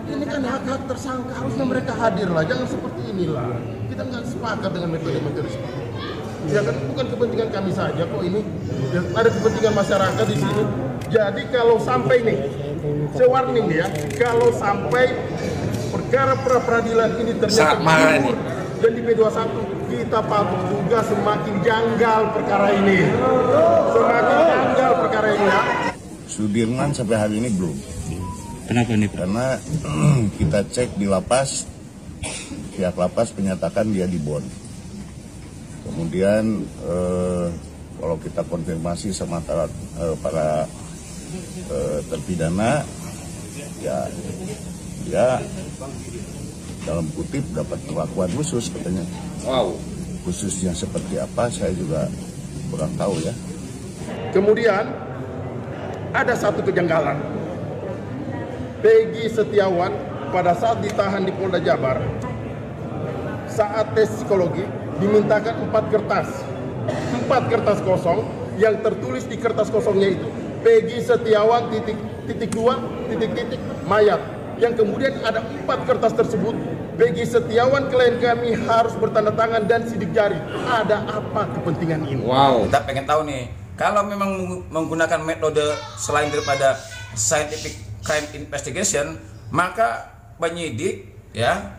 Ini kan hak-hak tersangka, harusnya mereka hadir lah, jangan seperti inilah. Kita nggak sepakat dengan metode-metode seperti itu. Ya kan bukan kepentingan kami saja kok ini, ya, ada kepentingan masyarakat di sini. Jadi kalau sampai nih, saya warning ya, kalau sampai perkara pra-peradilan ini ternyata gugur dan di P21, kita patut juga semakin janggal perkara ini. Semakin janggal perkara ini ya. Sudirman sampai hari ini belum. Kenapa nih? Karena kita cek di lapas, pihak lapas menyatakan dia di Bon. Kemudian kalau kita konfirmasi sama para terpidana, ya dia dalam kutip dapat perlakuan khusus katanya. Wow. Khususnya seperti apa saya juga kurang tahu ya. Kemudian ada satu kejanggalan. Peggy Setiawan pada saat ditahan di Polda Jabar, saat tes psikologi dimintakan 4 kertas kosong yang tertulis di kertas kosongnya itu Peggy Setiawan titik 2 mayat. Yang kemudian ada 4 kertas tersebut Peggy Setiawan klien kami harus bertanda tangan dan sidik jari. Ada apa kepentingan ini? Wow. Kita pengen tahu nih, kalau memang menggunakan metode selain daripada scientific crime investigation, maka penyidik, ya,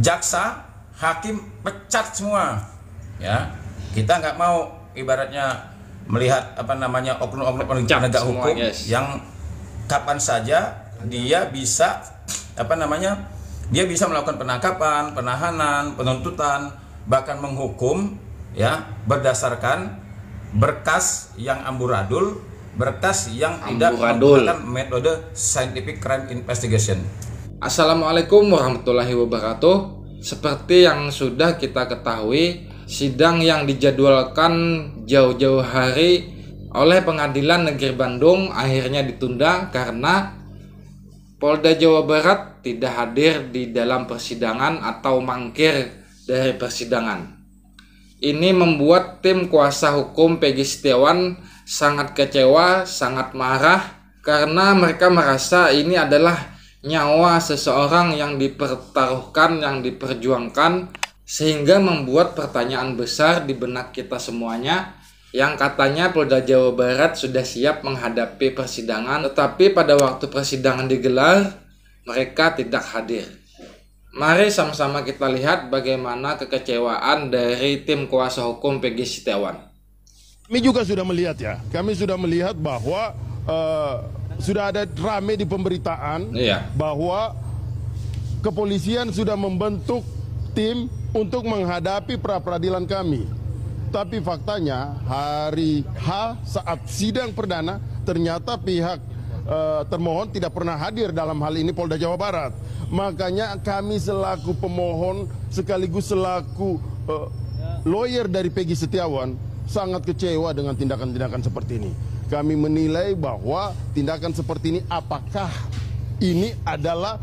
jaksa, hakim pecat semua, ya. Kita nggak mau ibaratnya melihat oknum-oknum penegak hukum yang kapan saja dia bisa dia bisa melakukan penangkapan, penahanan, penuntutan, bahkan menghukum, ya, berdasarkan berkas yang amburadul, berkas yang tidak menggunakan metode scientific crime investigation. Assalamualaikum warahmatullahi wabarakatuh. Seperti yang sudah kita ketahui, sidang yang dijadwalkan jauh-jauh hari oleh Pengadilan Negeri Bandung akhirnya ditunda karena Polda Jawa Barat tidak hadir di dalam persidangan atau mangkir dari persidangan. Ini membuat tim kuasa hukum Peggy Setiawan sangat kecewa, sangat marah karena mereka merasa ini adalah nyawa seseorang yang dipertaruhkan, yang diperjuangkan, sehingga membuat pertanyaan besar di benak kita semuanya yang katanya Polda Jawa Barat sudah siap menghadapi persidangan, tetapi pada waktu persidangan digelar mereka tidak hadir. Mari sama-sama kita lihat bagaimana kekecewaan dari tim kuasa hukum Peggy Setiawan. Kami juga sudah melihat ya, kami sudah melihat bahwa sudah ada rame di pemberitaan bahwa kepolisian sudah membentuk tim untuk menghadapi pra-peradilan kami. Tapi faktanya hari H saat sidang perdana ternyata pihak termohon tidak pernah hadir dalam hal ini Polda Jawa Barat. Makanya kami selaku pemohon sekaligus selaku lawyer dari Peggy Setiawan sangat kecewa dengan tindakan-tindakan seperti ini. Kami menilai bahwa tindakan seperti ini apakah ini adalah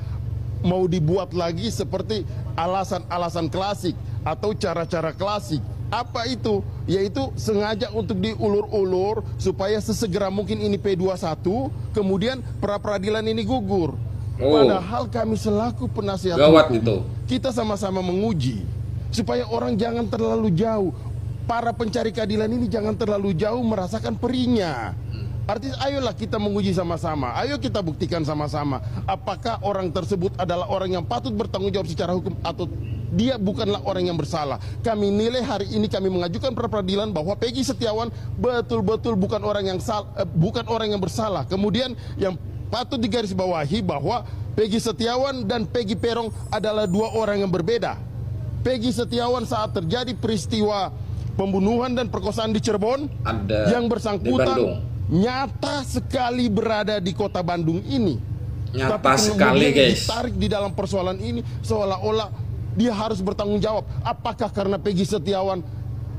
mau dibuat lagi seperti alasan-alasan klasik atau cara-cara klasik. Apa itu? Yaitu sengaja untuk diulur-ulur supaya sesegera mungkin ini P21, kemudian pra-peradilan ini gugur. Padahal kami selaku penasihat hukum, kita sama-sama menguji supaya orang jangan terlalu jauh. Para pencari keadilan ini jangan terlalu jauh merasakan perihnya. Artinya ayolah kita menguji sama-sama. Ayo kita buktikan sama-sama apakah orang tersebut adalah orang yang patut bertanggung jawab secara hukum atau dia bukanlah orang yang bersalah. Kami nilai hari ini kami mengajukan pra-peradilan bahwa Peggy Setiawan betul-betul bukan orang yang bersalah. Kemudian yang patut digarisbawahi bahwa Peggy Setiawan dan Peggy Peron adalah 2 orang yang berbeda. Peggy Setiawan saat terjadi peristiwa pembunuhan dan perkosaan di Cirebon, yang bersangkutan nyata sekali berada di kota Bandung ini. Nyata sekali, guys. Ditarik di dalam persoalan ini seolah-olah dia harus bertanggung jawab. Apakah karena Peggy Setiawan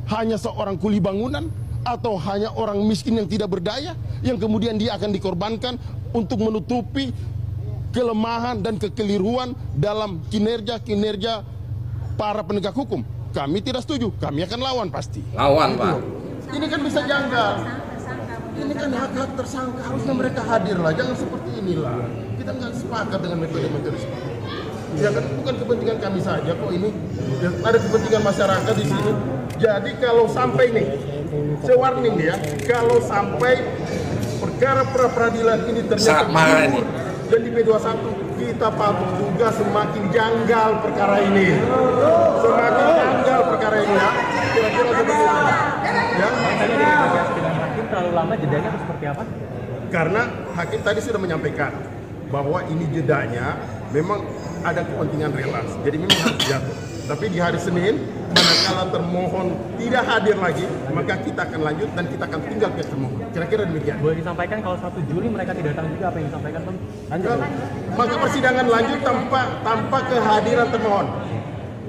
hanya seorang kuli bangunan atau hanya orang miskin yang tidak berdaya yang kemudian dia akan dikorbankan untuk menutupi kelemahan dan kekeliruan dalam kinerja para penegak hukum? Kami tidak setuju, kami akan lawan pasti. Lawan, Pak. Ini kan bisa janggal. Ini kan hak-hak tersangka, harusnya mereka hadir lah, jangan seperti inilah. Kita kita nggak sepakat dengan metode-metode seperti itu. Ya kan bukan kepentingan kami saja kok ini, ya, ada kepentingan masyarakat di sini. Jadi kalau sampai nih, saya warning ya, kalau sampai perkara pra-peradilan ini ternyata gugur dan di P21, kita patut juga semakin janggal perkara ini. Semakin janggal perkara ini ya. Kira-kira seperti itu. Ya. Hakim terlalu lama jedanya atau seperti apa? Karena hakim tadi sudah menyampaikan bahwa ini jedanya memang ada kepentingan relasi, jadi memang harus jatuh. Tapi di hari Senin, manakala termohon tidak hadir lagi, maka kita akan lanjut dan kita akan tinggal pihak termohon. Kira-kira demikian. Boleh disampaikan kalau 1 Juli mereka tidak datang juga, apa yang disampaikan Bang? Lanjut. Maka persidangan lanjut tanpa kehadiran termohon.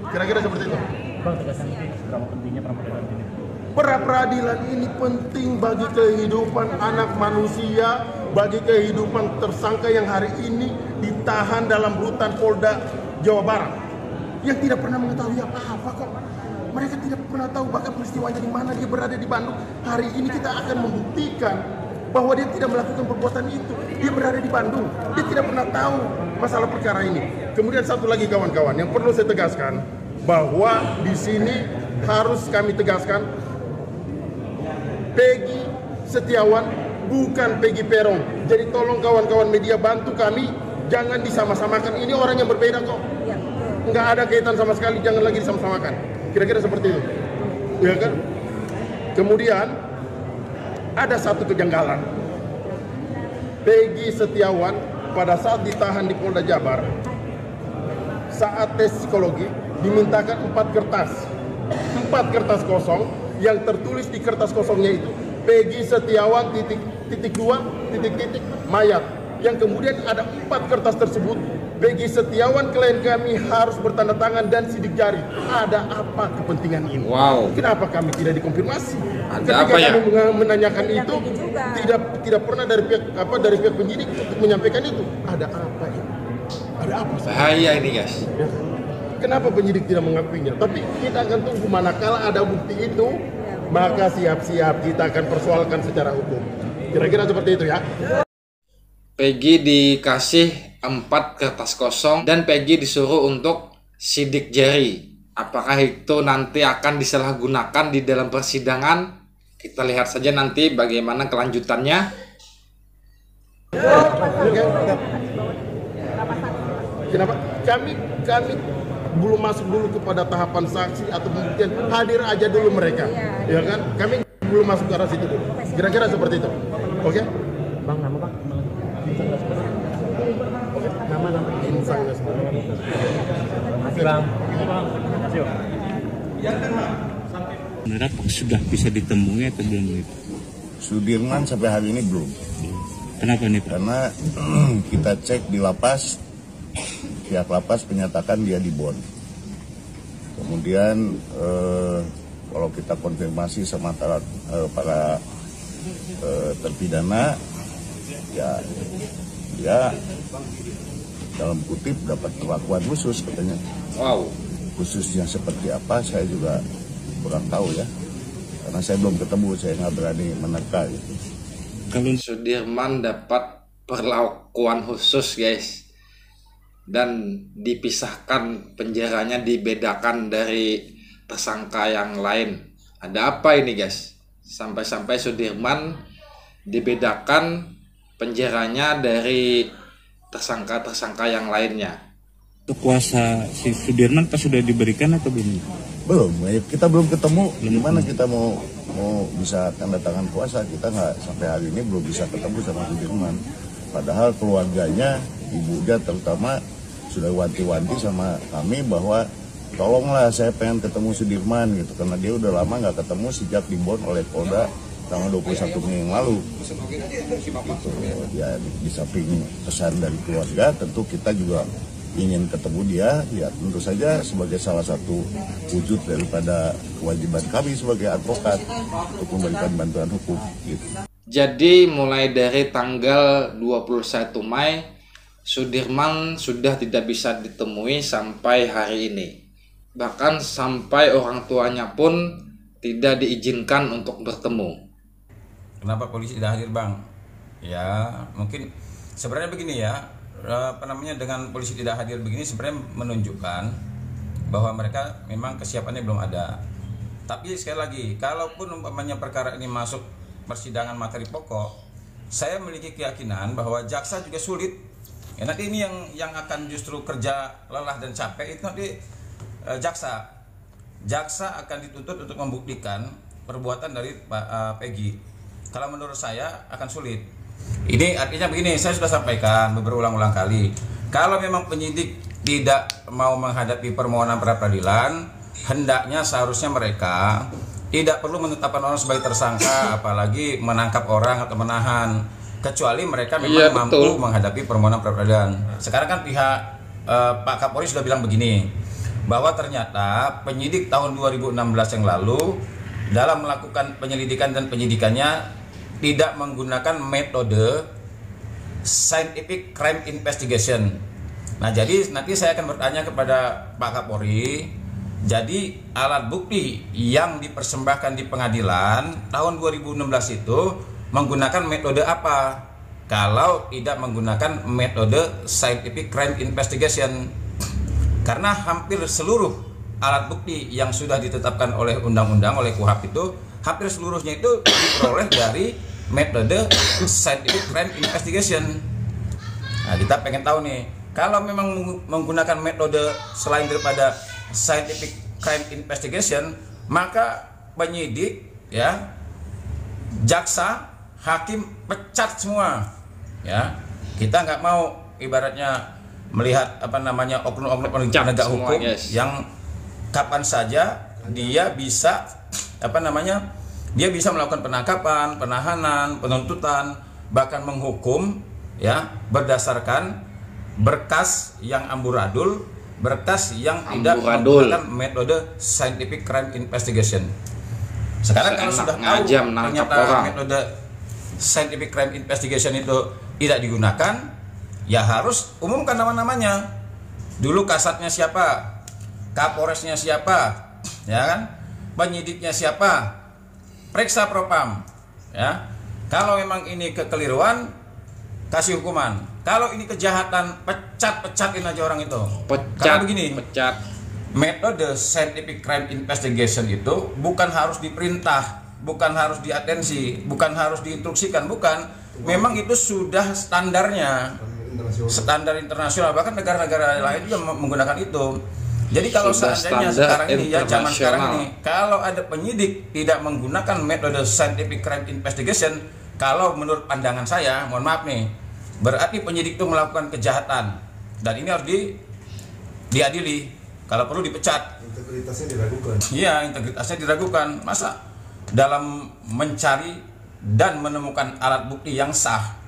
Kira-kira seperti itu. Bang, tegaskan berapa pentingnya pra-peradilan ini? Pra-peradilan ini penting bagi kehidupan anak manusia, bagi kehidupan tersangka yang hari ini ditahan dalam rutan Polda Jawa Barat, yang tidak pernah mengetahui apa-apa kok. Mereka tidak pernah tahu bahkan peristiwanya di mana, dia berada di Bandung. Hari ini kita akan membuktikan bahwa dia tidak melakukan perbuatan itu. Dia berada di Bandung, dia tidak pernah tahu masalah perkara ini. Kemudian satu lagi kawan-kawan, yang perlu saya tegaskan, bahwa di sini harus kami tegaskan, Peggy Setiawan bukan Peggy Peron. Jadi tolong kawan-kawan media bantu kami, jangan disama-samakan. Ini orang yang berbeda kok. Nggak ada kaitan sama sekali, jangan lagi disama-samakan. Kira-kira seperti itu. Ya kan? Kemudian ada satu kejanggalan. Peggy Setiawan pada saat ditahan di Polda Jabar, saat tes psikologi dimintakan 4 kertas. 4 kertas kosong, yang tertulis di kertas kosongnya itu Peggy Setiawan titik mayat. Yang kemudian ada 4 kertas tersebut Peggy Setiawan klien kami harus bertanda tangan dan sidik jari. Ada apa kepentingan ini? Wow. Kenapa kami tidak dikonfirmasi? Ada Ketika apa ya? kami menanyakan itu tidak pernah dari pihak penyidik untuk menyampaikan itu. Ada apa ini? Ada apa? Bahaya ini guys. Ya. Kenapa penyidik tidak mengakuinya? Tapi kita akan tunggu manakala ada bukti itu, maka siap-siap kita akan persoalkan secara hukum. Kira-kira seperti itu ya. Peggy dikasih 4 kertas kosong dan Peggy disuruh untuk sidik jari. Apakah itu nanti akan disalahgunakan di dalam persidangan? Kita lihat saja nanti bagaimana kelanjutannya. Kenapa? Kami belum masuk dulu kepada tahapan saksi atau pembuktian, hadir aja dulu mereka, ya kan? Kami belum masuk ke arah situ dulu. Kira-kira seperti itu, oke? Bang, nama Bang? Oke. Nama. Insang. Makasih Bang. Makasih. Benar sudah bisa ditemui atau belum itu? Sudirman sampai hari ini belum. Kenapa nih Pak? Karena kita cek di lapas, pihak lapas menyatakan dia di Bon. Kemudian kalau kita konfirmasi sama para terpidana, ya dalam kutip dapat perlakuan khusus katanya. Wow. Khususnya seperti apa saya juga kurang tahu ya, karena saya belum ketemu, saya nggak berani menerka gitu. Kalau Sudirman dapat perlakuan khusus guys, dan dipisahkan penjaranya, dibedakan dari tersangka yang lain. Ada apa ini guys? Sampai-sampai Sudirman dibedakan penjaranya dari tersangka-tersangka yang lainnya. kuasa si Sudirman pas sudah diberikan atau belum? Belum, kita belum ketemu. Gimana kita mau bisa tanda tangan kuasa? Kita nggak sampai hari ini belum bisa ketemu sama Sudirman. Padahal keluarganya, ibunya terutama sudah wanti-wanti sama kami bahwa tolonglah saya pengen ketemu Sudirman gitu, karena dia udah lama nggak ketemu sejak dibon oleh Polda tanggal 21 Mei yang lalu. Gitu. Ya di samping pesan dari keluarga, tentu kita juga ingin ketemu dia, ya tentu saja sebagai salah satu wujud daripada kewajiban kami sebagai advokat untuk memberikan bantuan hukum. Gitu. Jadi mulai dari tanggal 21 Mei, Sudirman sudah tidak bisa ditemui sampai hari ini. Bahkan sampai orang tuanya pun tidak diizinkan untuk bertemu. Kenapa polisi tidak hadir, Bang? Ya, mungkin sebenarnya begini ya. dengan polisi tidak hadir begini sebenarnya menunjukkan bahwa mereka memang kesiapannya belum ada. Tapi sekali lagi, kalaupun umpamanya perkara ini masuk persidangan materi pokok, saya memiliki keyakinan bahwa jaksa juga sulit. Ya, nanti ini yang akan justru kerja lelah dan capek itu nanti jaksa. Jaksa akan dituntut untuk membuktikan perbuatan dari Pak Peggy. Kalau menurut saya akan sulit. Ini artinya begini, saya sudah sampaikan berulang-ulang kali. Kalau memang penyidik tidak mau menghadapi permohonan pra peradilan, hendaknya seharusnya mereka tidak perlu menetapkan orang sebagai tersangka, apalagi menangkap orang atau menahan, kecuali mereka memang mampu menghadapi permohonan pra peradilan. Sekarang kan pihak Pak Kapolri sudah bilang begini, bahwa ternyata penyidik tahun 2016 yang lalu dalam melakukan penyelidikan dan penyidikannya tidak menggunakan metode scientific crime investigation. Nah, jadi nanti saya akan bertanya kepada Pak Kapolri, jadi alat bukti yang dipersembahkan di pengadilan tahun 2016 itu menggunakan metode apa? Kalau tidak menggunakan metode scientific crime investigation. Karena hampir seluruh alat bukti yang sudah ditetapkan oleh undang-undang, oleh KUHP itu, hampir seluruhnya itu diperoleh dari metode scientific crime investigation. Nah, kita pengen tahu nih, kalau memang menggunakan metode selain daripada scientific crime investigation, maka penyidik, ya, jaksa, hakim pecat semua. Ya, kita nggak mau ibaratnya melihat oknum-oknum penegak hukum yang kapan saja dia bisa dia bisa melakukan penangkapan, penahanan, penuntutan, bahkan menghukum, ya, berdasarkan berkas yang amburadul, berkas yang tidak menggunakan metode scientific crime investigation. Sekarang kalau sudah tahu ternyata metode scientific crime investigation itu tidak digunakan, ya harus umumkan nama-namanya. Dulu kasatnya siapa, kapolresnya siapa, ya kan, penyidiknya siapa, periksa propam, ya. Kalau memang ini kekeliruan, kasih hukuman. Kalau ini kejahatan, pecatin aja orang itu. Karena begini, metode scientific crime investigation itu bukan harus diperintah, bukan harus diatensi, bukan harus diinstruksikan, bukan. Memang itu sudah standarnya, standar internasional, bahkan negara-negara lain juga menggunakan itu. Jadi kalau seandainya sekarang ini, ya zaman sekarang ini, kalau ada penyidik tidak menggunakan metode scientific crime investigation, kalau menurut pandangan saya, mohon maaf nih, berarti penyidik itu melakukan kejahatan dan ini harus diadili, kalau perlu dipecat. Integritasnya diragukan. Iya, integritasnya diragukan. Masa dalam mencari dan menemukan alat bukti yang sah,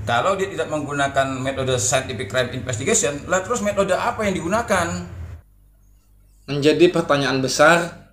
kalau dia tidak menggunakan metode scientific crime investigation, lah terus metode apa yang digunakan? Menjadi pertanyaan besar,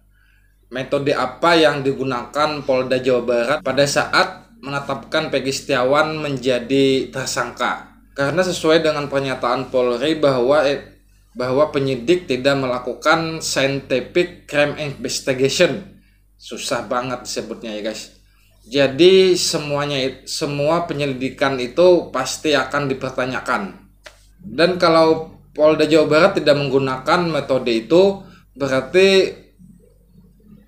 metode apa yang digunakan Polda Jawa Barat pada saat menetapkan Peggy Setiawan menjadi tersangka. Karena sesuai dengan pernyataan Polri bahwa penyidik tidak melakukan scientific crime investigation. Susah banget disebutnya ya guys. Jadi semua penyelidikan itu pasti akan dipertanyakan. Dan kalau Polda Jawa Barat tidak menggunakan metode itu, berarti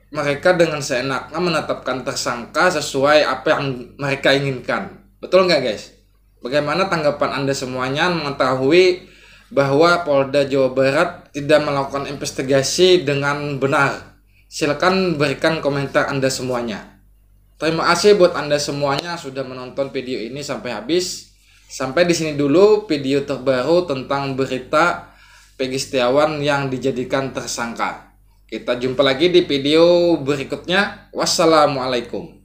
mereka dengan seenaknya menetapkan tersangka sesuai apa yang mereka inginkan. Betul nggak guys? Bagaimana tanggapan Anda semuanya mengetahui bahwa Polda Jawa Barat tidak melakukan investigasi dengan benar? Silakan berikan komentar Anda semuanya. Terima kasih buat Anda semuanya sudah menonton video ini sampai habis. Sampai di sini dulu video terbaru tentang berita Peggy Setiawan yang dijadikan tersangka. Kita jumpa lagi di video berikutnya. Wassalamualaikum.